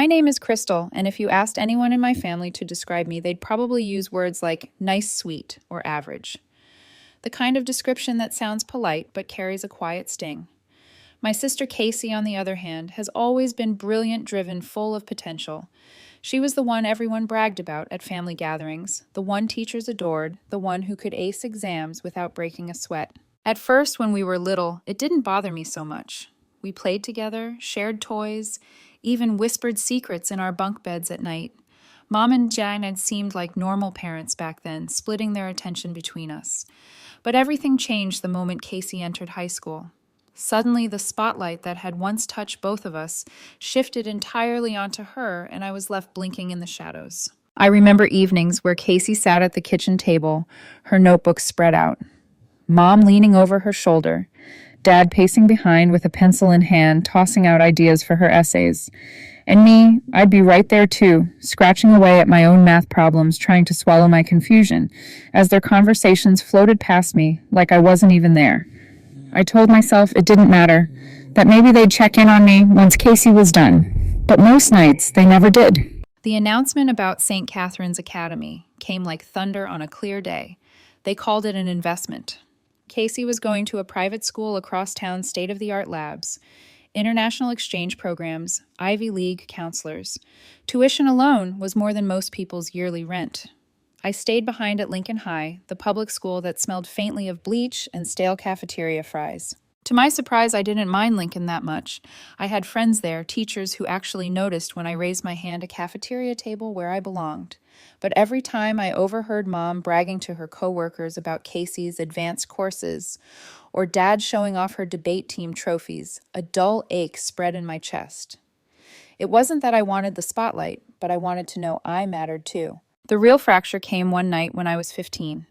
My name is Krystal, and if you asked anyone in my family to describe me, they'd probably use words like nice, sweet, or average. The kind of description that sounds polite but carries a quiet sting. My sister Casey, on the other hand, has always been brilliant, driven, full of potential. She was the one everyone bragged about at family gatherings, the one teachers adored, the one who could ace exams without breaking a sweat. At first, when we were little, it didn't bother me so much. We played together, shared toys, even whispered secrets in our bunk beds at night. Mom and Jan had seemed like normal parents back then, splitting their attention between us. But everything changed the moment Casey entered high school. Suddenly, the spotlight that had once touched both of us shifted entirely onto her, and I was left blinking in the shadows. I remember evenings where Casey sat at the kitchen table, her notebook spread out. Mom leaning over her shoulder, Dad pacing behind with a pencil in hand, tossing out ideas for her essays. And me, I'd be right there too, scratching away at my own math problems, trying to swallow my confusion, as their conversations floated past me like I wasn't even there. I told myself it didn't matter, that maybe they'd check in on me once Casey was done. But most nights, they never did. The announcement about St. Catherine's Academy came like thunder on a clear day. They called it an investment. Casey was going to a private school across town's state-of-the-art labs, international exchange programs, Ivy League counselors. Tuition alone was more than most people's yearly rent. I stayed behind at Lincoln High, the public school that smelled faintly of bleach and stale cafeteria fries. To my surprise, I didn't mind Lincoln that much. I had friends there, teachers who actually noticed when I raised my hand a cafeteria table where I belonged. But every time I overheard Mom bragging to her coworkers about Casey's advanced courses, or Dad showing off her debate team trophies, a dull ache spread in my chest. It wasn't that I wanted the spotlight, but I wanted to know I mattered too. The real fracture came one night when I was 15.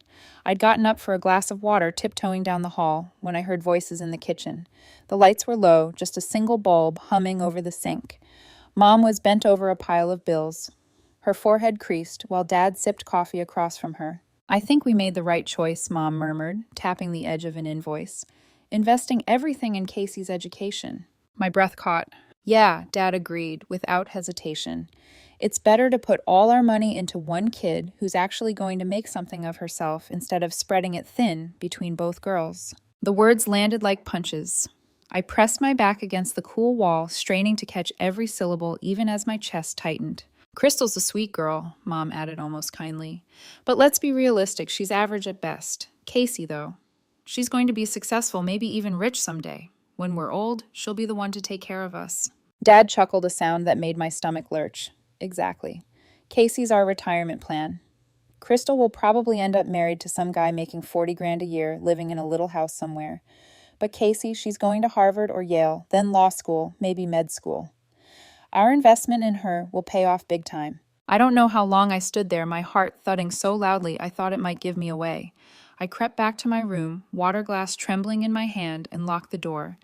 I'd gotten up for a glass of water, tiptoeing down the hall, when I heard voices in the kitchen. The lights were low, just a single bulb humming over the sink. Mom was bent over a pile of bills. Her forehead creased, while Dad sipped coffee across from her. "I think we made the right choice," Mom murmured, tapping the edge of an invoice. "Investing everything in Casey's education." My breath caught. "Yeah," Dad agreed, without hesitation. "It's better to put all our money into one kid who's actually going to make something of herself instead of spreading it thin between both girls." The words landed like punches. I pressed my back against the cool wall, straining to catch every syllable even as my chest tightened. "Krystal's a sweet girl," Mom added almost kindly. "But let's be realistic, she's average at best. Casey, though, she's going to be successful, maybe even rich someday. When we're old, she'll be the one to take care of us." Dad chuckled, a sound that made my stomach lurch. "Exactly. Casey's our retirement plan. Krystal will probably end up married to some guy making 40 grand a year, living in a little house somewhere. But Casey, she's going to Harvard or Yale, then law school, maybe med school. Our investment in her will pay off big time." I don't know how long I stood there, my heart thudding so loudly I thought it might give me away. I crept back to my room, water glass trembling in my hand, and locked the door.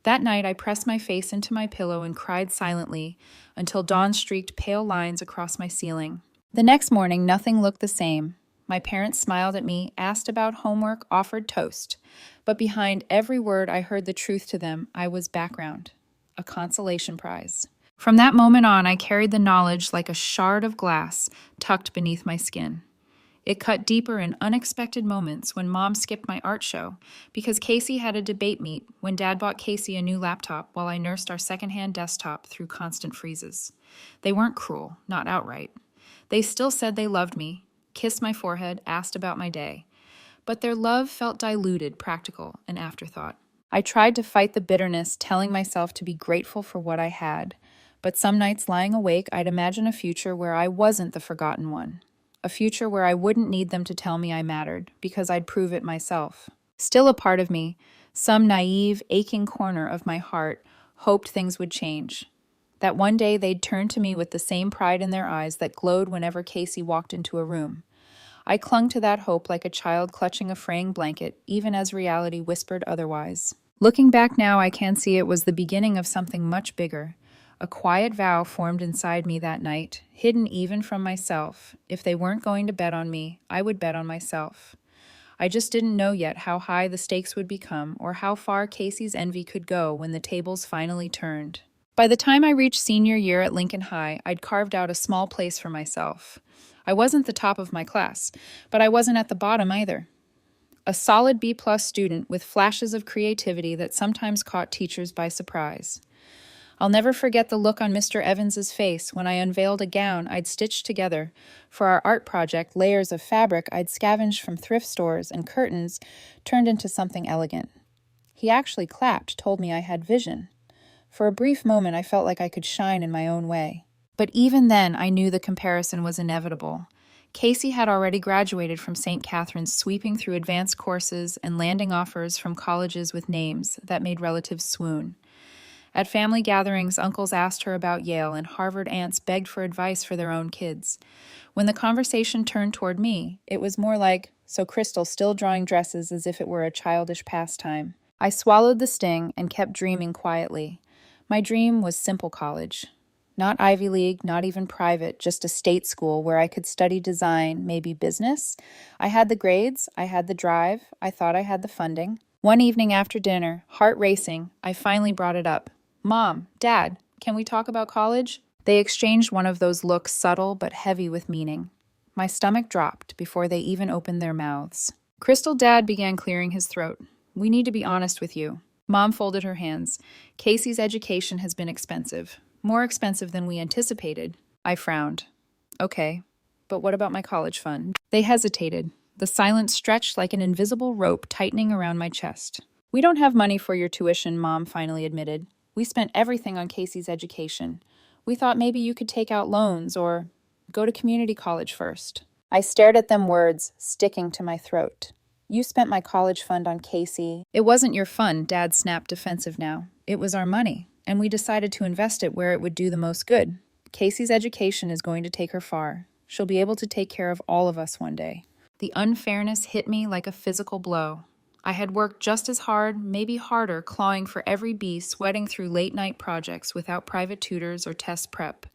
That night, I pressed my face into my pillow and cried silently until dawn streaked pale lines across my ceiling. The next morning, nothing looked the same. My parents smiled at me, asked about homework, offered toast. But behind every word, I heard the truth to them. I was background, a consolation prize. From that moment on, I carried the knowledge like a shard of glass tucked beneath my skin. It cut deeper in unexpected moments when Mom skipped my art show because Casey had a debate meet, when Dad bought Casey a new laptop while I nursed our secondhand desktop through constant freezes. They weren't cruel, not outright. They still said they loved me, kissed my forehead, asked about my day. But their love felt diluted, practical, an afterthought. I tried to fight the bitterness, telling myself to be grateful for what I had. But some nights lying awake, I'd imagine a future where I wasn't the forgotten one. A future where I wouldn't need them to tell me I mattered, because I'd prove it myself. Still a part of me, some naive, aching corner of my heart, hoped things would change. That one day they'd turn to me with the same pride in their eyes that glowed whenever Casey walked into a room. I clung to that hope like a child clutching a fraying blanket, even as reality whispered otherwise. Looking back now, I can see it was the beginning of something much bigger. A quiet vow formed inside me that night, hidden even from myself. If they weren't going to bet on me, I would bet on myself. I just didn't know yet how high the stakes would become or how far Casey's envy could go when the tables finally turned. By the time I reached senior year at Lincoln High, I'd carved out a small place for myself. I wasn't the top of my class, but I wasn't at the bottom either. A solid B-plus student with flashes of creativity that sometimes caught teachers by surprise. I'll never forget the look on Mr. Evans's face when I unveiled a gown I'd stitched together. For our art project, layers of fabric I'd scavenged from thrift stores and curtains turned into something elegant. He actually clapped, told me I had vision. For a brief moment, I felt like I could shine in my own way. But even then, I knew the comparison was inevitable. Casey had already graduated from St. Catherine's, sweeping through advanced courses and landing offers from colleges with names that made relatives swoon. At family gatherings, uncles asked her about Yale, and Harvard aunts begged for advice for their own kids. When the conversation turned toward me, it was more like, so Krystal still drawing dresses as if it were a childish pastime. I swallowed the sting and kept dreaming quietly. My dream was simple college. Not Ivy League, not even private, just a state school where I could study design, maybe business. I had the grades, I had the drive, I thought I had the funding. One evening after dinner, heart racing, I finally brought it up. Mom, Dad, can we talk about college? They exchanged one of those looks, subtle but heavy with meaning. My stomach dropped before they even opened their mouths. Krystal Dad began clearing his throat. We need to be honest with you. Mom folded her hands. Casey's education has been expensive. More expensive than we anticipated. I frowned. Okay, but what about my college fund? They hesitated. The silence stretched like an invisible rope tightening around my chest. We don't have money for your tuition, Mom finally admitted. We spent everything on Casey's education. We thought maybe you could take out loans or go to community college first. I stared at them, words sticking to my throat. You spent my college fund on Casey. It wasn't your fund, Dad snapped, defensive now. It was our money, and we decided to invest it where it would do the most good. Casey's education is going to take her far. She'll be able to take care of all of us one day. The unfairness hit me like a physical blow. I had worked just as hard, maybe harder, clawing for every B, sweating through late-night projects without private tutors or test prep.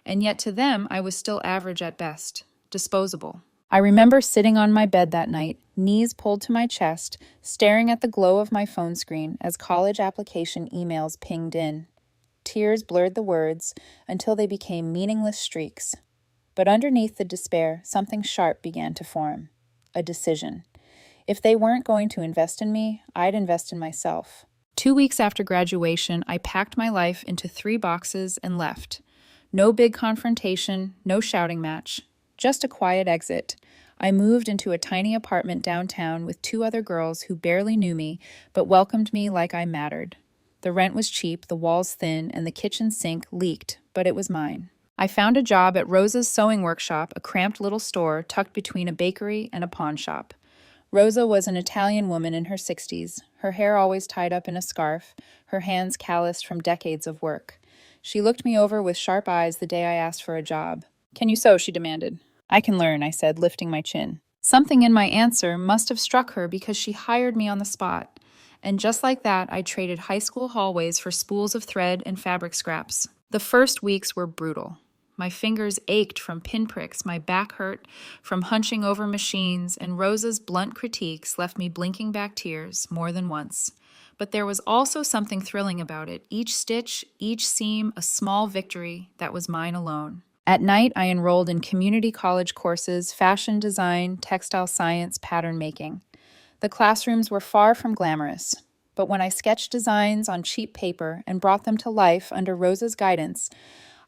And yet to them, I was still average at best, disposable. I remember sitting on my bed that night, knees pulled to my chest, staring at the glow of my phone screen as college application emails pinged in. Tears blurred the words until they became meaningless streaks. But underneath the despair, something sharp began to form. A decision. If they weren't going to invest in me, I'd invest in myself. 2 weeks after graduation, I packed my life into 3 boxes and left. No big confrontation, no shouting match, just a quiet exit. I moved into a tiny apartment downtown with 2 other girls who barely knew me, but welcomed me like I mattered. The rent was cheap, the walls thin, and the kitchen sink leaked, but it was mine. I found a job at Rosa's sewing workshop, a cramped little store tucked between a bakery and a pawn shop. Rosa was an Italian woman in her 60s, her hair always tied up in a scarf, her hands calloused from decades of work. She looked me over with sharp eyes the day I asked for a job. Can you sew? She demanded. I can learn, I said, lifting my chin. Something in my answer must have struck her because she hired me on the spot. And just like that, I traded high school hallways for spools of thread and fabric scraps. The first weeks were brutal. My fingers ached from pinpricks, my back hurt from hunching over machines, and Rosa's blunt critiques left me blinking back tears more than once. But there was also something thrilling about it. Each stitch, each seam, a small victory that was mine alone. At night, I enrolled in community college courses, fashion design, textile science, pattern making. The classrooms were far from glamorous, but when I sketched designs on cheap paper and brought them to life under Rosa's guidance,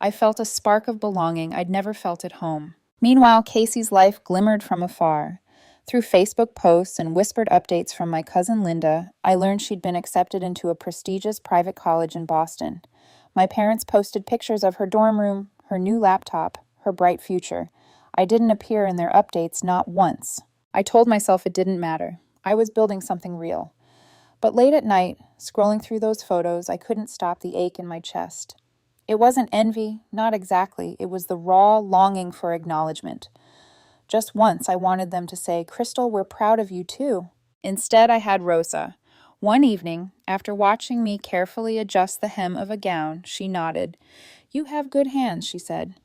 I felt a spark of belonging I'd never felt at home. Meanwhile, Casey's life glimmered from afar. Through Facebook posts and whispered updates from my cousin Linda, I learned she'd been accepted into a prestigious private college in Boston. My parents posted pictures of her dorm room, her new laptop, her bright future. I didn't appear in their updates, not once. I told myself it didn't matter. I was building something real. But late at night, scrolling through those photos, I couldn't stop the ache in my chest. It wasn't envy, not exactly. It was the raw longing for acknowledgement. Just once, I wanted them to say, Krystal, we're proud of you too. Instead, I had Rosa. One evening, after watching me carefully adjust the hem of a gown, she nodded. You have good hands, she said.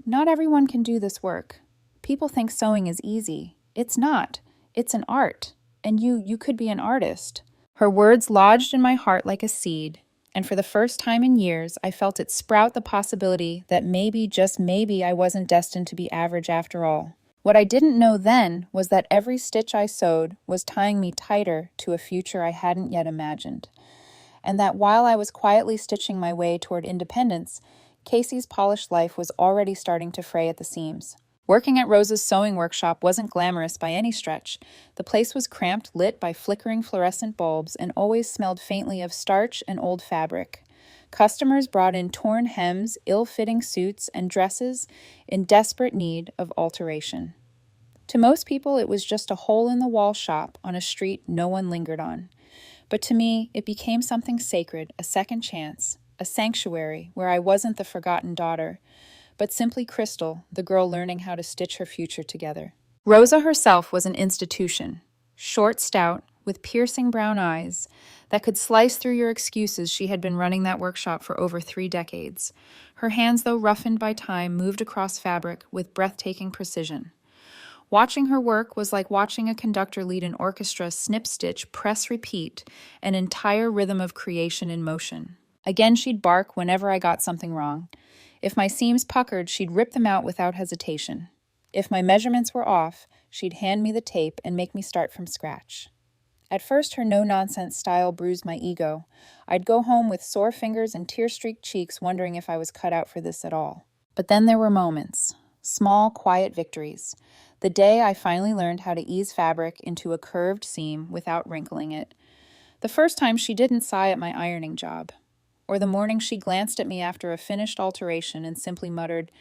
Not everyone can do this work. People think sewing is easy. It's not. It's an art. And you could be an artist. Her words lodged in my heart like a seed. And for the first time in years, I felt it sprout the possibility that maybe, just maybe, I wasn't destined to be average after all. What I didn't know then was that every stitch I sewed was tying me tighter to a future I hadn't yet imagined. And that while I was quietly stitching my way toward independence, Casey's polished life was already starting to fray at the seams. Working at Rosa's sewing workshop wasn't glamorous by any stretch. The place was cramped, lit by flickering fluorescent bulbs, and always smelled faintly of starch and old fabric. Customers brought in torn hems, ill-fitting suits, and dresses in desperate need of alteration. To most people, it was just a hole-in-the-wall shop on a street no one lingered on. But to me, it became something sacred, a second chance, a sanctuary where I wasn't the forgotten daughter, but simply Krystal, the girl learning how to stitch her future together. Rosa herself was an institution, short, stout, with piercing brown eyes that could slice through your excuses. She had been running that workshop for over 3 decades. Her hands, though roughened by time, moved across fabric with breathtaking precision. Watching her work was like watching a conductor lead an orchestra snip-stitch, press-repeat, an entire rhythm of creation in motion. Again, she'd bark whenever I got something wrong. If my seams puckered, she'd rip them out without hesitation. If my measurements were off, she'd hand me the tape and make me start from scratch. At first, her no-nonsense style bruised my ego. I'd go home with sore fingers and tear-streaked cheeks, wondering if I was cut out for this at all. But then there were moments, small, quiet victories. The day I finally learned how to ease fabric into a curved seam without wrinkling it. The first time she didn't sigh at my ironing job. Or the morning she glanced at me after a finished alteration and simply muttered,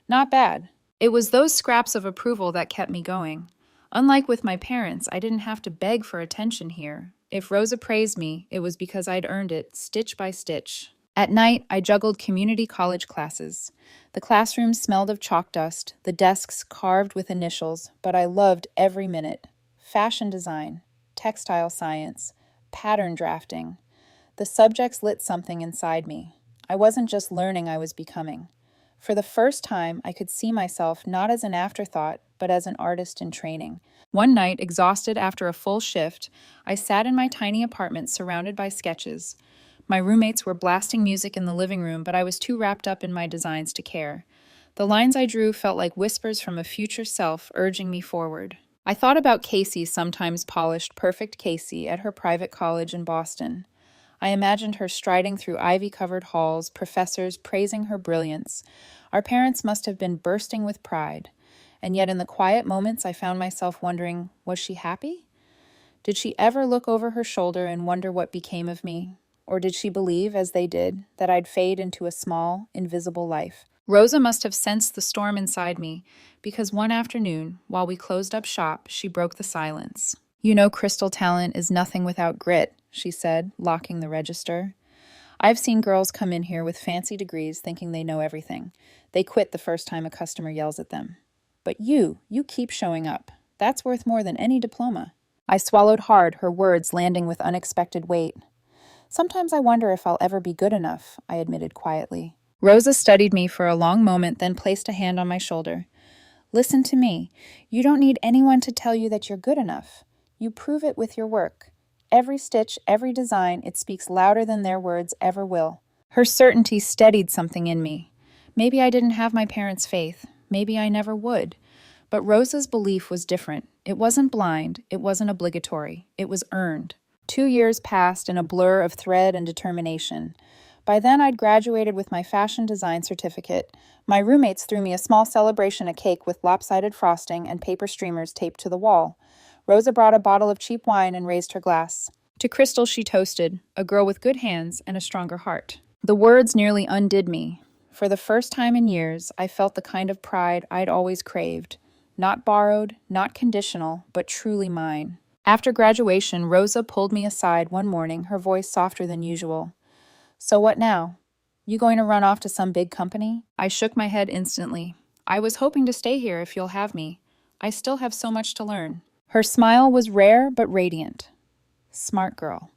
"Not bad." It was those scraps of approval that kept me going. Unlike with my parents, I didn't have to beg for attention here. If Rosa praised me, it was because I'd earned it, stitch by stitch. At night, I juggled community college classes. The classrooms smelled of chalk dust, the desks carved with initials, but I loved every minute. Fashion design, textile science, pattern drafting. The subjects lit something inside me. I wasn't just learning, I was becoming. For the first time, I could see myself not as an afterthought, but as an artist in training. One night, exhausted after a full shift, I sat in my tiny apartment surrounded by sketches. My roommates were blasting music in the living room, but I was too wrapped up in my designs to care. The lines I drew felt like whispers from a future self urging me forward. I thought about Casey, sometimes polished, perfect Casey, at her private college in Boston. I imagined her striding through ivy-covered halls, professors praising her brilliance. Our parents must have been bursting with pride. And yet in the quiet moments, I found myself wondering, was she happy? Did she ever look over her shoulder and wonder what became of me? Or did she believe, as they did, that I'd fade into a small, invisible life? Rosa must have sensed the storm inside me, because one afternoon, while we closed up shop, she broke the silence. "You know, Krystal, talent is nothing without grit," she said, locking the register. "I've seen girls come in here with fancy degrees thinking they know everything. They quit the first time a customer yells at them. But you keep showing up. That's worth more than any diploma." I swallowed hard, her words landing with unexpected weight. "Sometimes I wonder if I'll ever be good enough," I admitted quietly. Rosa studied me for a long moment, then placed a hand on my shoulder. "Listen to me. You don't need anyone to tell you that you're good enough. You prove it with your work. Every stitch, every design, it speaks louder than their words ever will." Her certainty steadied something in me. Maybe I didn't have my parents' faith. Maybe I never would. But Rosa's belief was different. It wasn't blind. It wasn't obligatory. It was earned. 2 years passed in a blur of thread and determination. By then, I'd graduated with my fashion design certificate. My roommates threw me a small celebration, a cake with lopsided frosting and paper streamers taped to the wall. Rosa brought a bottle of cheap wine and raised her glass. To Krystal she toasted, a girl with good hands and a stronger heart. The words nearly undid me. For the first time in years, I felt the kind of pride I'd always craved. Not borrowed, not conditional, but truly mine. After graduation, Rosa pulled me aside one morning, her voice softer than usual. "So what now? You going to run off to some big company?" I shook my head instantly. "I was hoping to stay here if you'll have me. I still have so much to learn." Her smile was rare but radiant. "Smart girl.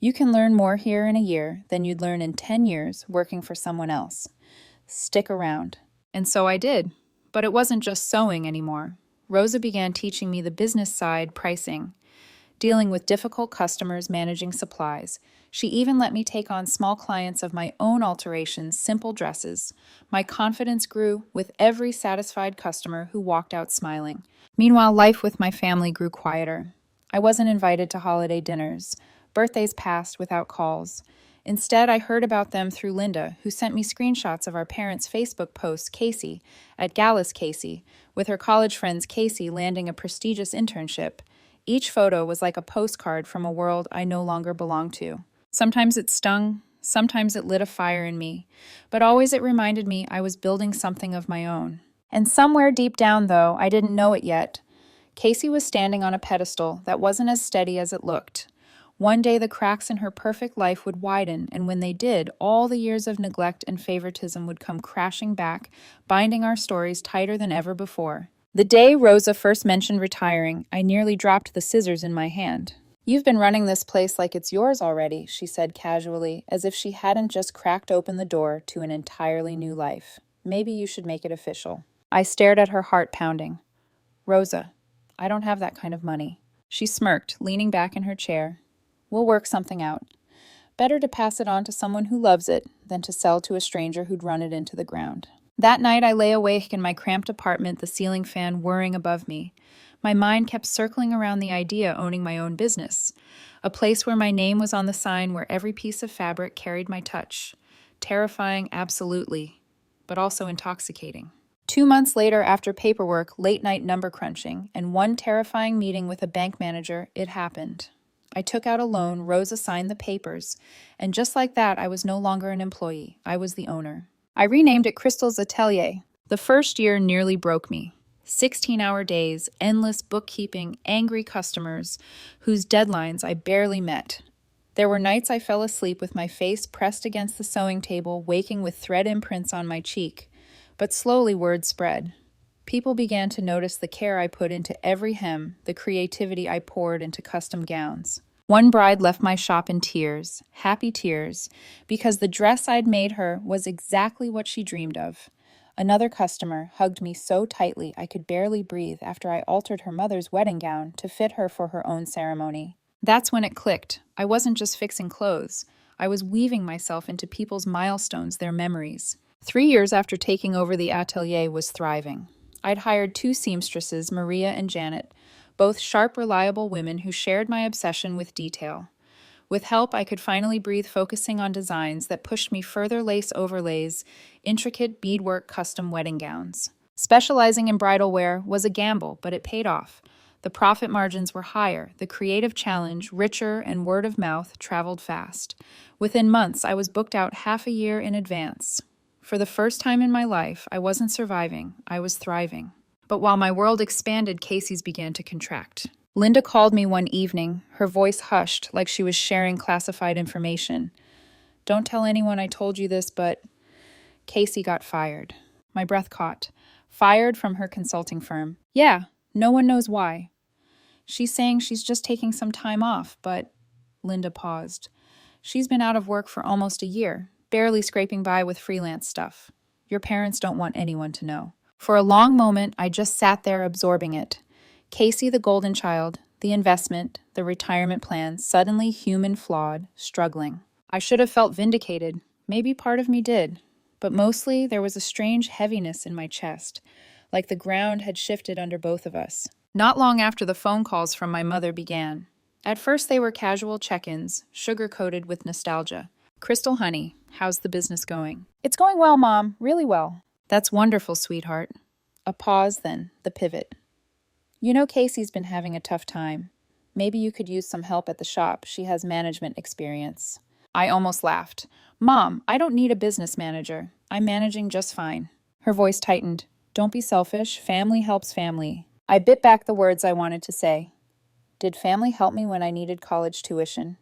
You can learn more here in a year than you'd learn in 10 years working for someone else. Stick around." And so I did. But it wasn't just sewing anymore. Rosa began teaching me the business side, pricing, dealing with difficult customers, managing supplies. She even let me take on small clients of my own alterations, simple dresses. My confidence grew with every satisfied customer who walked out smiling. Meanwhile, life with my family grew quieter. I wasn't invited to holiday dinners. Birthdays passed without calls. Instead, I heard about them through Linda, who sent me screenshots of our parents' Facebook post, Casey, at Gallus Casey, with her college friends Casey landing a prestigious internship. Each photo was like a postcard from a world I no longer belonged to. Sometimes it stung, sometimes it lit a fire in me, but always it reminded me I was building something of my own. And somewhere deep down, though, I didn't know it yet, Casey was standing on a pedestal that wasn't as steady as it looked. One day the cracks in her perfect life would widen, and when they did, all the years of neglect and favoritism would come crashing back, binding our stories tighter than ever before. The day Rosa first mentioned retiring, I nearly dropped the scissors in my hand. "You've been running this place like it's yours already," she said casually, as if she hadn't just cracked open the door to an entirely new life. "Maybe you should make it official." I stared at her, heart pounding. "Rosa, I don't have that kind of money." She smirked, leaning back in her chair. "We'll work something out. Better to pass it on to someone who loves it than to sell to a stranger who'd run it into the ground." That night I lay awake in my cramped apartment, the ceiling fan whirring above me. My mind kept circling around the idea of owning my own business, a place where my name was on the sign, where every piece of fabric carried my touch. Terrifying, absolutely, but also intoxicating. 2 months later, after paperwork, late-night number crunching, and one terrifying meeting with a bank manager, it happened. I took out a loan, Rosa signed the papers, and just like that, I was no longer an employee. I was the owner. I renamed it Krystal's Atelier. The first year nearly broke me. 16-hour days, endless bookkeeping, angry customers whose deadlines I barely met. There were nights I fell asleep with my face pressed against the sewing table, waking with thread imprints on my cheek. But slowly word spread. People began to notice the care I put into every hem, the creativity I poured into custom gowns. One bride left my shop in tears, happy tears, because the dress I'd made her was exactly what she dreamed of. Another customer hugged me so tightly I could barely breathe after I altered her mother's wedding gown to fit her for her own ceremony. That's when it clicked. I wasn't just fixing clothes. I was weaving myself into people's milestones, their memories. 3 years after taking over, the atelier was thriving. I'd hired 2 seamstresses, Maria and Janet, both sharp, reliable women who shared my obsession with detail. With help, I could finally breathe, focusing on designs that pushed me further: lace overlays, intricate beadwork custom wedding gowns. Specializing in bridal wear was a gamble, but it paid off. The profit margins were higher, the creative challenge richer, and word of mouth traveled fast. Within months, I was booked out half a year in advance. For the first time in my life, I wasn't surviving, I was thriving. But while my world expanded, Casey's began to contract. Linda called me one evening, her voice hushed, like she was sharing classified information. "Don't tell anyone I told you this, but Casey got fired." My breath caught. Fired from her consulting firm. "Yeah, no one knows why. She's saying she's just taking some time off, but..." Linda paused. "She's been out of work for almost a year, barely scraping by with freelance stuff. Your parents don't want anyone to know." For a long moment, I just sat there absorbing it. Casey, the golden child, the investment, the retirement plan, suddenly human, flawed, struggling. I should have felt vindicated. Maybe part of me did. But mostly, there was a strange heaviness in my chest, like the ground had shifted under both of us. Not long after, the phone calls from my mother began. At first, they were casual check-ins, sugar-coated with nostalgia. "Krystal, honey, how's the business going?" "It's going well, Mom, really well." "That's wonderful, sweetheart." A pause, then the pivot. "You know, Casey's been having a tough time. Maybe you could use some help at the shop. She has management experience." I almost laughed. "Mom, I don't need a business manager. I'm managing just fine." Her voice tightened. "Don't be selfish. Family helps family." I bit back the words I wanted to say. Did family help me when I needed college tuition?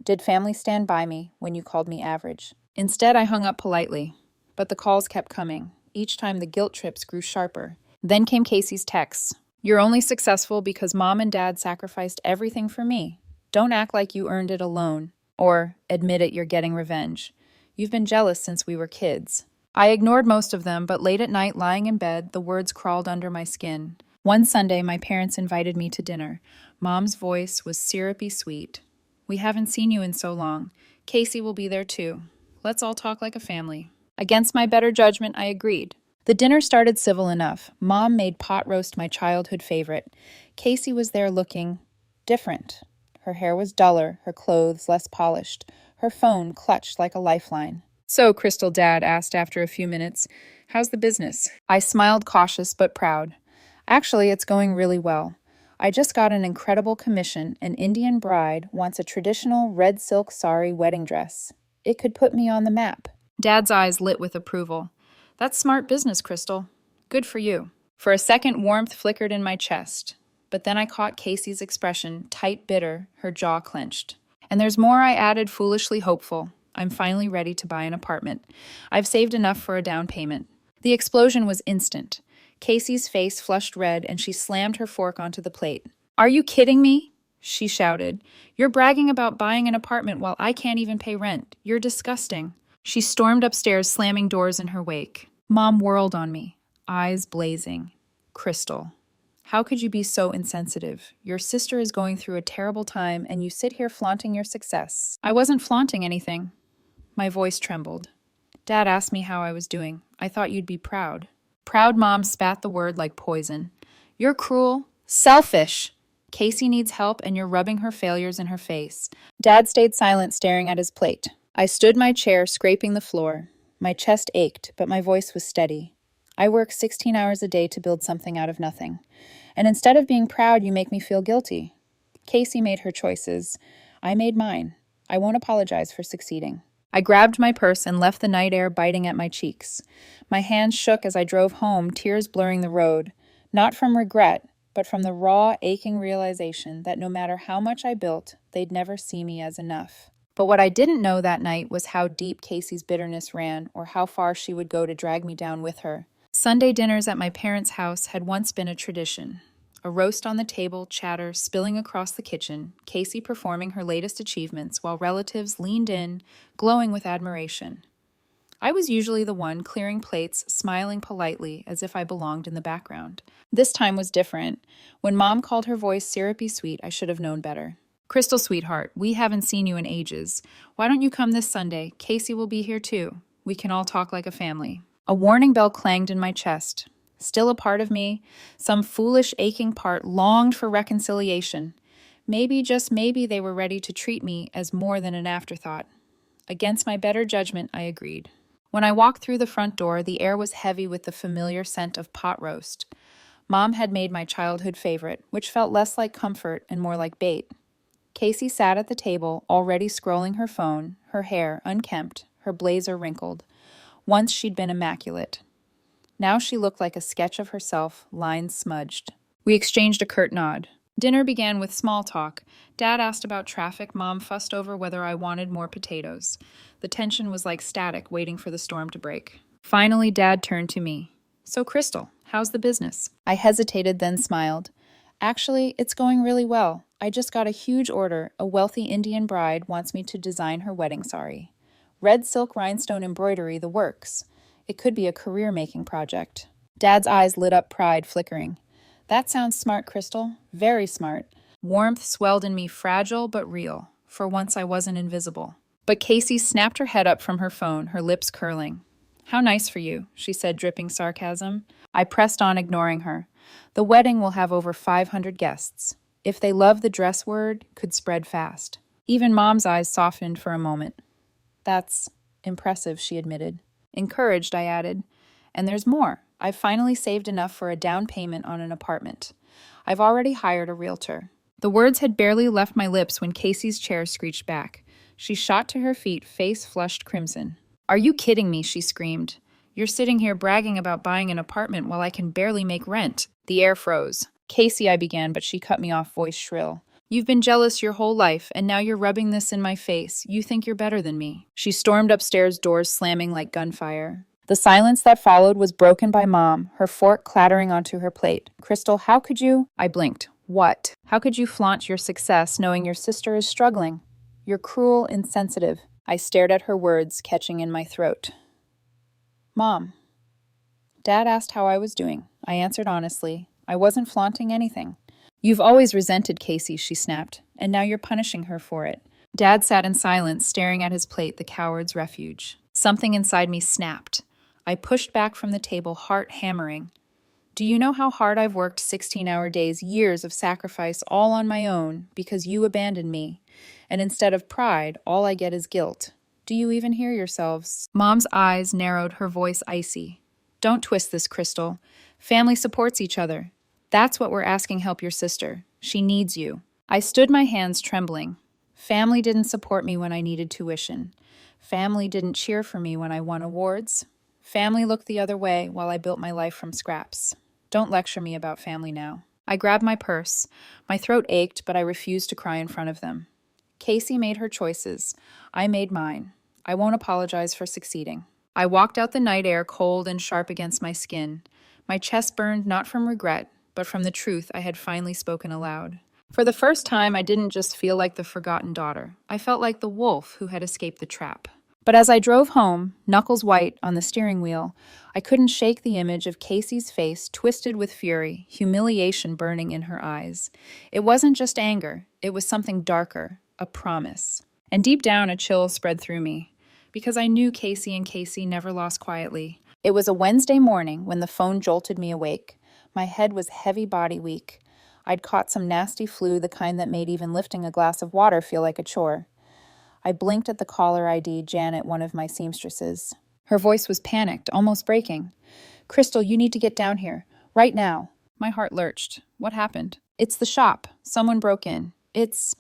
Did family stand by me when you called me average? Instead, I hung up politely. But the calls kept coming. Each time the guilt trips grew sharper. Then came Casey's texts. "You're only successful because Mom and Dad sacrificed everything for me. Don't act like you earned it alone. Or, admit it, you're getting revenge. You've been jealous since we were kids." I ignored most of them, but late at night, lying in bed, the words crawled under my skin. One Sunday, my parents invited me to dinner. Mom's voice was syrupy sweet. We haven't seen you in so long. Casey will be there too. Let's all talk like a family." Against my better judgment, I agreed. The dinner started civil enough. Mom made pot roast my childhood favorite. Casey was there looking different. Her hair was duller, her clothes less polished, her phone clutched like a lifeline. "So, Krystal," Dad asked after a few minutes, "how's the business?" I smiled, cautious but proud. "Actually, it's going really well. I just got an incredible commission. An Indian bride wants a traditional red silk sari wedding dress. It could put me on the map." Dad's eyes lit with approval. "That's smart business, Krystal. Good for you." For a second, warmth flickered in my chest. But then I caught Casey's expression, tight, bitter, her jaw clenched. "And there's more," I added, foolishly hopeful. "I'm finally ready to buy an apartment. I've saved enough for a down payment." The explosion was instant. Casey's face flushed red, and she slammed her fork onto the plate. "Are you kidding me?" she shouted. "You're bragging about buying an apartment while I can't even pay rent. You're disgusting." She stormed upstairs, slamming doors in her wake. Mom whirled on me, eyes blazing. "Krystal, how could you be so insensitive? Your sister is going through a terrible time, and you sit here flaunting your success." I wasn't flaunting anything. My voice trembled. "Dad asked me how I was doing. I thought you'd be proud." Proud Mom spat the word like poison. "You're cruel, selfish. Casey needs help, and you're rubbing her failures in her face." Dad stayed silent, staring at his plate. I stood my chair, scraping the floor. My chest ached, but my voice was steady. "I work 16 hours a day to build something out of nothing. And instead of being proud, you make me feel guilty. Casey made her choices. I made mine. I won't apologize for succeeding." I grabbed my purse and left the night air biting at my cheeks. My hands shook as I drove home, tears blurring the road, not from regret, but from the raw, aching realization that no matter how much I built, they'd never see me as enough. But what I didn't know that night was how deep Casey's bitterness ran, or how far she would go to drag me down with her. Sunday dinners at my parents' house had once been a tradition. A roast on the table, chatter spilling across the kitchen, Casey performing her latest achievements while relatives leaned in, glowing with admiration. I was usually the one clearing plates, smiling politely as if I belonged in the background. This time was different. When Mom called her voice syrupy sweet, I should have known better. "Krystal, sweetheart, we haven't seen you in ages. Why don't you come this Sunday? Casey will be here too. We can all talk like a family." A warning bell clanged in my chest. Still a part of me, some foolish, aching part, longed for reconciliation. Maybe, just maybe, they were ready to treat me as more than an afterthought. Against my better judgment, I agreed. When I walked through the front door, the air was heavy with the familiar scent of pot roast. Mom had made my childhood favorite, which felt less like comfort and more like bait. Casey sat at the table, already scrolling her phone, her hair unkempt, her blazer wrinkled. Once she'd been immaculate. Now she looked like a sketch of herself, lines smudged. We exchanged a curt nod. Dinner began with small talk. Dad asked about traffic. Mom fussed over whether I wanted more potatoes. The tension was like static, waiting for the storm to break. Finally, Dad turned to me. "So, Krystal, how's the business?" I hesitated, then smiled. "Actually, it's going really well. I just got a huge order. A wealthy Indian bride wants me to design her wedding sari. Red silk rhinestone embroidery, the works. It could be a career-making project." Dad's eyes lit up, pride flickering. "That sounds smart, Krystal. Very smart." Warmth swelled in me, fragile but real. For once I wasn't invisible. But Casey snapped her head up from her phone, her lips curling. "How nice for you," she said, dripping sarcasm. I pressed on, ignoring her. "The wedding will have over 500 guests. If they love the dress, word could spread fast." Even Mom's eyes softened for a moment. "That's impressive," she admitted. Encouraged, I added, "And there's more. I've finally saved enough for a down payment on an apartment. I've already hired a realtor." The words had barely left my lips when Casey's chair screeched back. She shot to her feet, face flushed crimson. "Are you kidding me?" she screamed. "You're sitting here bragging about buying an apartment while I can barely make rent." The air froze. "Casey," I began, but she cut me off, voice shrill. "You've been jealous your whole life, and now you're rubbing this in my face. You think you're better than me." She stormed upstairs, doors slamming like gunfire. The silence that followed was broken by Mom, her fork clattering onto her plate. "Krystal, how could you?" I blinked. "What? How could you flaunt your success knowing your sister is struggling? You're cruel, insensitive." I stared at her words, catching in my throat. "Mom." Dad asked how I was doing. I answered honestly. I wasn't flaunting anything. "You've always resented Casey," she snapped, "and now you're punishing her for it. Dad sat in silence, staring at his plate, the coward's refuge. Something inside me snapped. I pushed back from the table, heart hammering. Do you know how hard I've worked 16-hour days, years of sacrifice, all on my own, because you abandoned me? And instead of pride, all I get is guilt. Do you even hear yourselves? Mom's eyes narrowed, her voice icy. Don't twist this, Krystal. Family supports each other. That's what we're asking help your sister. She needs you. I stood, my hands trembling. Family didn't support me when I needed tuition. Family didn't cheer for me when I won awards. Family looked the other way while I built my life from scraps. Don't lecture me about family now. I grabbed my purse. My throat ached, but I refused to cry in front of them. Casey made her choices. I made mine. I won't apologize for succeeding. I walked out the night air, cold and sharp against my skin. My chest burned not from regret, but from the truth I had finally spoken aloud. For the first time, I didn't just feel like the forgotten daughter. I felt like the wolf who had escaped the trap. But as I drove home, knuckles white on the steering wheel, I couldn't shake the image of Casey's face twisted with fury, humiliation burning in her eyes. It wasn't just anger, it was something darker, a promise. And deep down, a chill spread through me, because I knew Casey and Casey never lost quietly. It was a Wednesday morning when the phone jolted me awake. My head was heavy, body weak. I'd caught some nasty flu, the kind that made even lifting a glass of water feel like a chore. I blinked at the caller ID, Janet, one of my seamstresses. Her voice was panicked, almost breaking. Krystal, you need to get down here. Right now. My heart lurched. What happened? It's the shop. Someone broke in. It's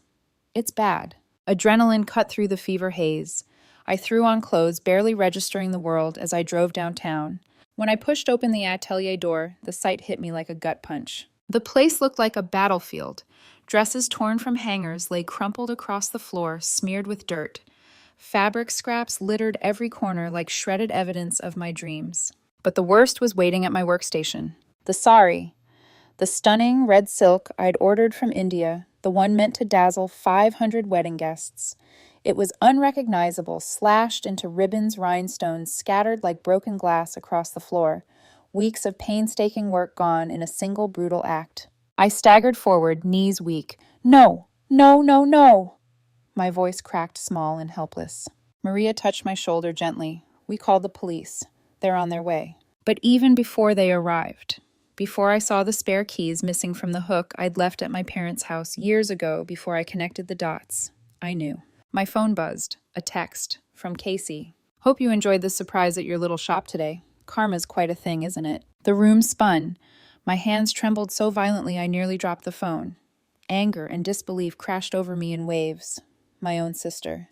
bad. Adrenaline cut through the fever haze. I threw on clothes, barely registering the world as I drove downtown. When I pushed open the atelier door, the sight hit me like a gut punch. The place looked like a battlefield. Dresses torn from hangers lay crumpled across the floor, smeared with dirt. Fabric scraps littered every corner like shredded evidence of my dreams. But the worst was waiting at my workstation. The sari, the stunning red silk I'd ordered from India, the one meant to dazzle 500 wedding guests. It was unrecognizable, slashed into ribbons, rhinestones, scattered like broken glass across the floor. Weeks of painstaking work gone in a single brutal act. I staggered forward, knees weak. No, no, no, no! My voice cracked small and helpless. Maria touched my shoulder gently. We called the police. They're on their way. But even before they arrived, before I saw the spare keys missing from the hook I'd left at my parents' house years ago before I connected the dots, I knew. My phone buzzed. A text from Casey. Hope you enjoyed the surprise at your little shop today. Karma's quite a thing, isn't it? The room spun. My hands trembled so violently I nearly dropped the phone. Anger and disbelief crashed over me in waves. My own sister.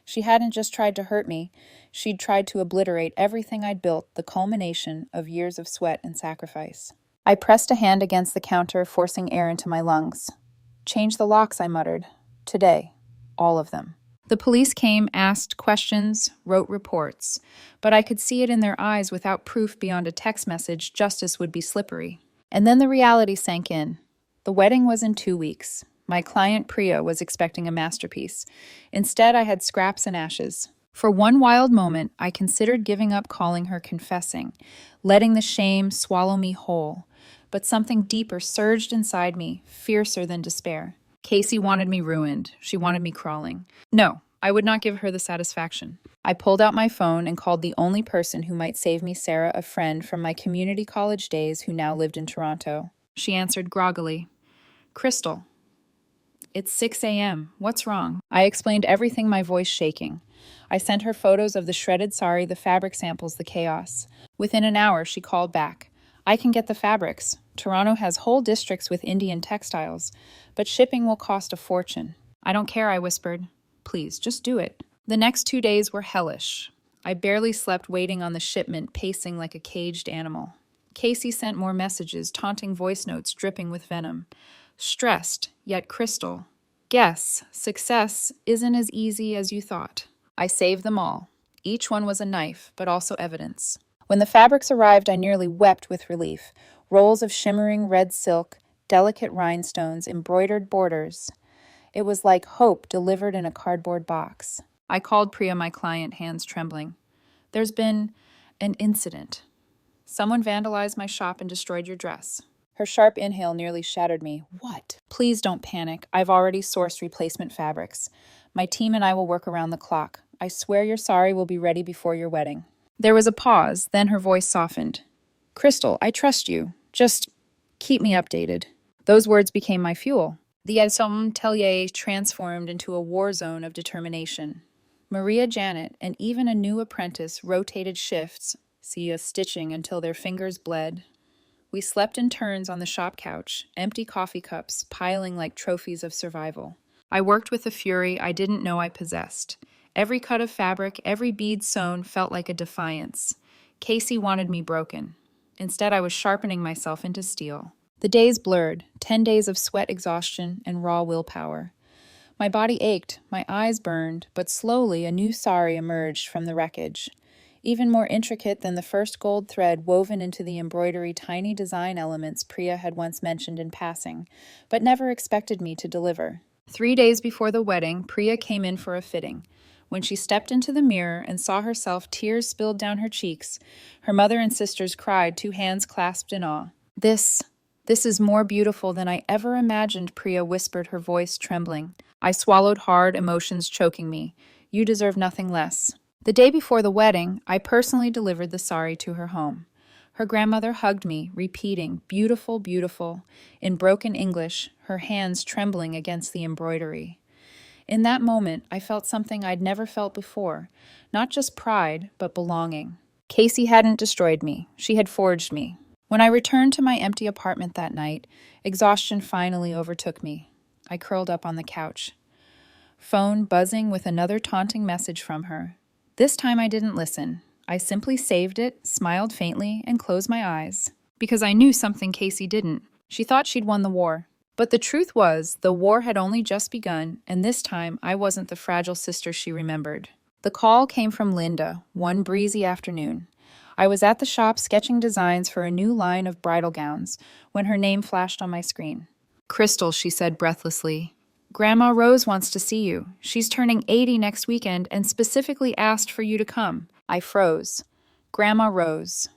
She hadn't just tried to hurt me. She'd tried to obliterate everything I'd built, the culmination of years of sweat and sacrifice. I pressed a hand against the counter, forcing air into my lungs. Change the locks, I muttered. Today. All of them. The police came, asked questions, wrote reports, but I could see it in their eyes without proof beyond a text message. Justice would be slippery. And then the reality sank in. The wedding was in 2 weeks. My client Priya was expecting a masterpiece. Instead, I had scraps and ashes. For one wild moment, I considered giving up, calling her, confessing, letting the shame swallow me whole. But something deeper surged inside me, fiercer than despair. Casey wanted me ruined. She wanted me crawling. No, I would not give her the satisfaction. I pulled out my phone and called the only person who might save me, Sarah, a friend from my community college days who now lived in Toronto. She answered groggily. Krystal. It's 6 a.m. What's wrong? I explained everything, my voice shaking. I sent her photos of the shredded sari, the fabric samples, the chaos. Within an hour, she called back. I can get the fabrics. Toronto has whole districts with Indian textiles, but shipping will cost a fortune. I don't care, I whispered. Please, just do it. The next 2 days were hellish. I barely slept, waiting on the shipment, pacing like a caged animal. Casey sent more messages, taunting voice notes dripping with venom. Stressed, yet Krystal. Guess, success isn't as easy as you thought. I saved them all. Each one was a knife, but also evidence. When the fabrics arrived, I nearly wept with relief. Rolls of shimmering red silk, delicate rhinestones, embroidered borders. It was like hope delivered in a cardboard box. I called Priya, my client, hands trembling. There's been an incident. Someone vandalized my shop and destroyed your dress. Her sharp inhale nearly shattered me. What? Please don't panic. I've already sourced replacement fabrics. My team and I will work around the clock. I swear your sari will be ready before your wedding." There was a pause, then her voice softened. "Krystal, I trust you. Just keep me updated." Those words became my fuel. The atelier transformed into a war zone of determination. Maria, Janet, and even a new apprentice rotated shifts, see us stitching until their fingers bled. We slept in turns on the shop couch, empty coffee cups piling like trophies of survival. I worked with a fury I didn't know I possessed. Every cut of fabric, every bead sewn felt like a defiance. Casey wanted me broken. Instead, I was sharpening myself into steel. The days blurred, 10 days of sweat exhaustion and raw willpower. My body ached, my eyes burned, but slowly a new sari emerged from the wreckage. Even more intricate than the first gold thread woven into the embroidery tiny design elements Priya had once mentioned in passing, but never expected me to deliver. 3 days before the wedding, Priya came in for a fitting. When she stepped into the mirror and saw herself, tears spilled down her cheeks. Her mother and sisters cried, 2 hands clasped in awe. This is more beautiful than I ever imagined," Priya whispered, her voice trembling. I swallowed hard, emotions choking me. "You deserve nothing less." The day before the wedding, I personally delivered the sari to her home. Her grandmother hugged me, repeating, "Beautiful, beautiful," in broken English, her hands trembling against the embroidery. In that moment, I felt something I'd never felt before, not just pride, but belonging. Casey hadn't destroyed me. She had forged me. When I returned to my empty apartment that night, exhaustion finally overtook me. I curled up on the couch. Phone buzzing with another taunting message from her. This time I didn't listen. I simply saved it, smiled faintly, and closed my eyes. Because I knew something Casey didn't. She thought she'd won the war. But the truth was, the war had only just begun, and this time I wasn't the fragile sister she remembered. The call came from Linda, one breezy afternoon. I was at the shop sketching designs for a new line of bridal gowns when her name flashed on my screen. "Krystal," she said breathlessly. "Grandma Rose wants to see you. She's turning 80 next weekend and specifically asked for you to come." I froze. Grandma Rose.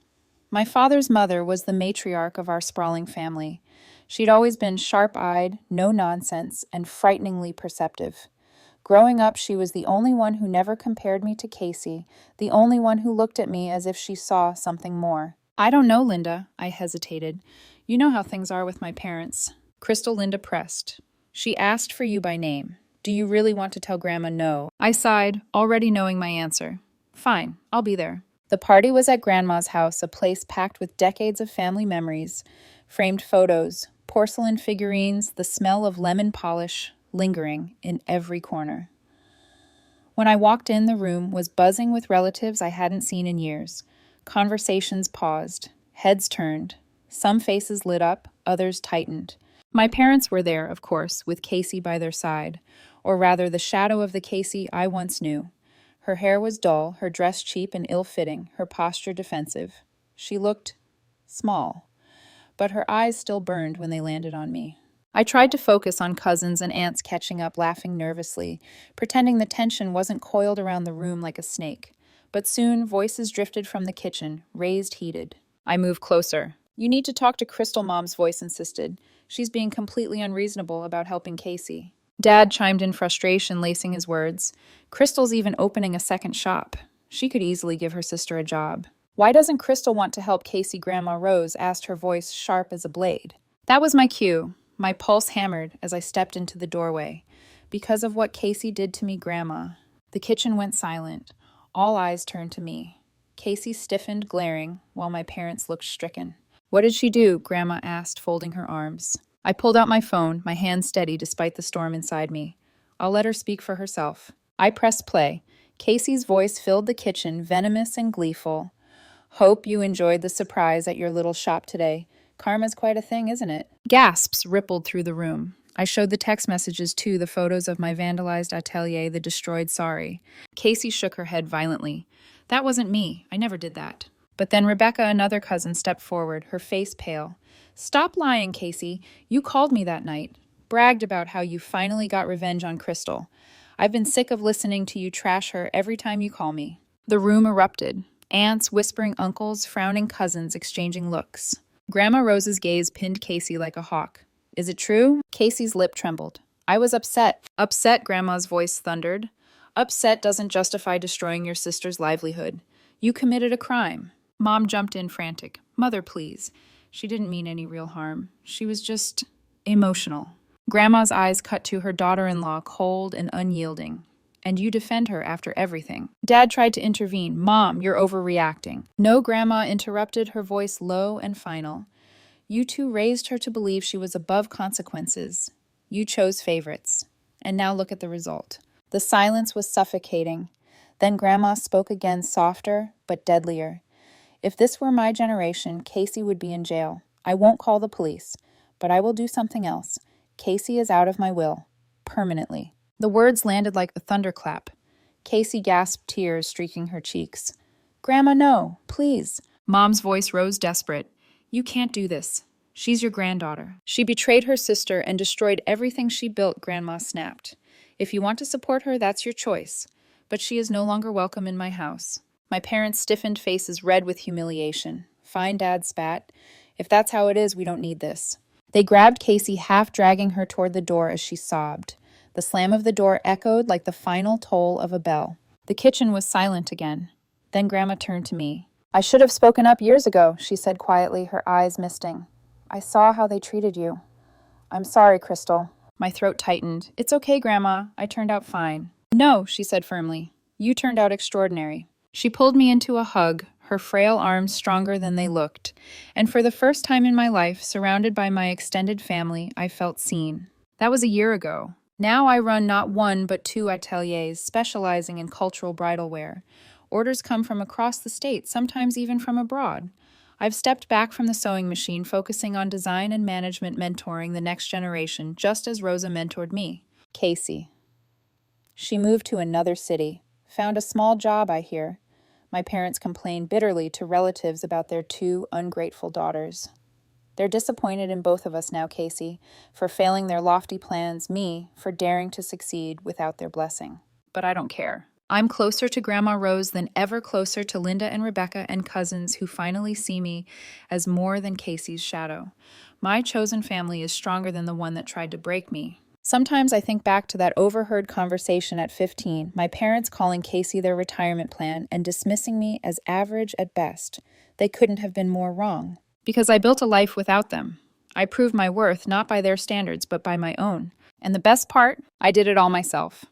My father's mother was the matriarch of our sprawling family. She'd always been sharp-eyed, no-nonsense, and frighteningly perceptive. Growing up, she was the only one who never compared me to Casey, the only one who looked at me as if she saw something more. "I don't know, Linda," I hesitated. "You know how things are with my parents." Krystal, Linda pressed. "She asked for you by name. Do you really want to tell Grandma no?" I sighed, already knowing my answer. "Fine, I'll be there." The party was at Grandma's house, a place packed with decades of family memories, framed photos, porcelain figurines, the smell of lemon polish lingering in every corner. When I walked in, the room was buzzing with relatives I hadn't seen in years. Conversations paused, heads turned. Some faces lit up, others tightened. My parents were there, of course, with Casey by their side, or rather the shadow of the Casey I once knew. Her hair was dull, her dress cheap and ill-fitting, her posture defensive. She looked small, but her eyes still burned when they landed on me. I tried to focus on cousins and aunts catching up, laughing nervously, pretending the tension wasn't coiled around the room like a snake. But soon, voices drifted from the kitchen, raised, heated. I moved closer. "You need to talk to Krystal," Mom's voice insisted. "She's being completely unreasonable about helping Casey." Dad chimed in frustration, lacing his words. "Krystal's even opening a second shop. She could easily give her sister a job." "Why doesn't Krystal want to help Casey?" Grandma Rose asked, her voice sharp as a blade. That was my cue. My pulse hammered as I stepped into the doorway. "Because of what Casey did to me, Grandma." The kitchen went silent. All eyes turned to me. Casey stiffened, glaring, while my parents looked stricken. "What did she do?" Grandma asked, folding her arms. I pulled out my phone, my hand steady despite the storm inside me. "I'll let her speak for herself." I pressed play. Casey's voice filled the kitchen, venomous and gleeful. "Hope you enjoyed the surprise at your little shop today. Karma's quite a thing, isn't it?" Gasps rippled through the room. I showed the text messages too, the photos of my vandalized atelier, the destroyed sari. Casey shook her head violently. "That wasn't me. I never did that." But then Rebecca, another cousin, stepped forward, her face pale. "Stop lying, Casey. You called me that night. Bragged about how you finally got revenge on Krystal. I've been sick of listening to you trash her every time you call me." The room erupted. Aunts, whispering uncles, frowning cousins, exchanging looks. Grandma Rose's gaze pinned Casey like a hawk. "Is it true?" Casey's lip trembled. I was upset. Upset, Grandma's voice thundered. Upset doesn't justify destroying your sister's livelihood. You committed a crime. Mom jumped in frantic. Mother, please. She didn't mean any real harm. She was just emotional. Grandma's eyes cut to her daughter-in-law, cold and unyielding. And you defend her after everything. Dad tried to intervene. Mom, you're overreacting. No, Grandma interrupted, her voice low and final. You two raised her to believe she was above consequences. You chose favorites. And now look at the result. The silence was suffocating. Then Grandma spoke again, softer but deadlier. If this were my generation, Casey would be in jail. I won't call the police, but I will do something else. Casey is out of my will. Permanently. The words landed like a thunderclap. Casey gasped, tears streaking her cheeks. Grandma, no, please. Mom's voice rose desperate. You can't do this. She's your granddaughter. She betrayed her sister and destroyed everything she built, Grandma snapped. If you want to support her, that's your choice. But she is no longer welcome in my house. My parents' stiffened faces red with humiliation. Fine, Dad spat. If that's how it is, we don't need this. They grabbed Casey, half dragging her toward the door as she sobbed. The slam of the door echoed like the final toll of a bell. The kitchen was silent again. Then Grandma turned to me. I should have spoken up years ago, she said quietly, her eyes misting. I saw how they treated you. I'm sorry, Krystal. My throat tightened. It's okay, Grandma. I turned out fine. No, she said firmly. You turned out extraordinary. She pulled me into a hug, her frail arms stronger than they looked. And for the first time in my life, surrounded by my extended family, I felt seen. That was a year ago. Now I run not one but two ateliers specializing in cultural bridal wear. Orders come from across the state, sometimes even from abroad. I've stepped back from the sewing machine, focusing on design and management, mentoring the next generation, just as Rosa mentored me. Casey. She moved to another city. Found a small job, I hear. My parents complained bitterly to relatives about their two ungrateful daughters. They're disappointed in both of us now, Casey, for failing their lofty plans, me for daring to succeed without their blessing. But I don't care. I'm closer to Grandma Rose than ever, closer to Linda and Rebecca and cousins who finally see me as more than Casey's shadow. My chosen family is stronger than the one that tried to break me. Sometimes I think back to that overheard conversation at 15, my parents calling Casey their retirement plan and dismissing me as average at best. They couldn't have been more wrong. Because I built a life without them. I proved my worth not by their standards, but by my own. And the best part, I did it all myself.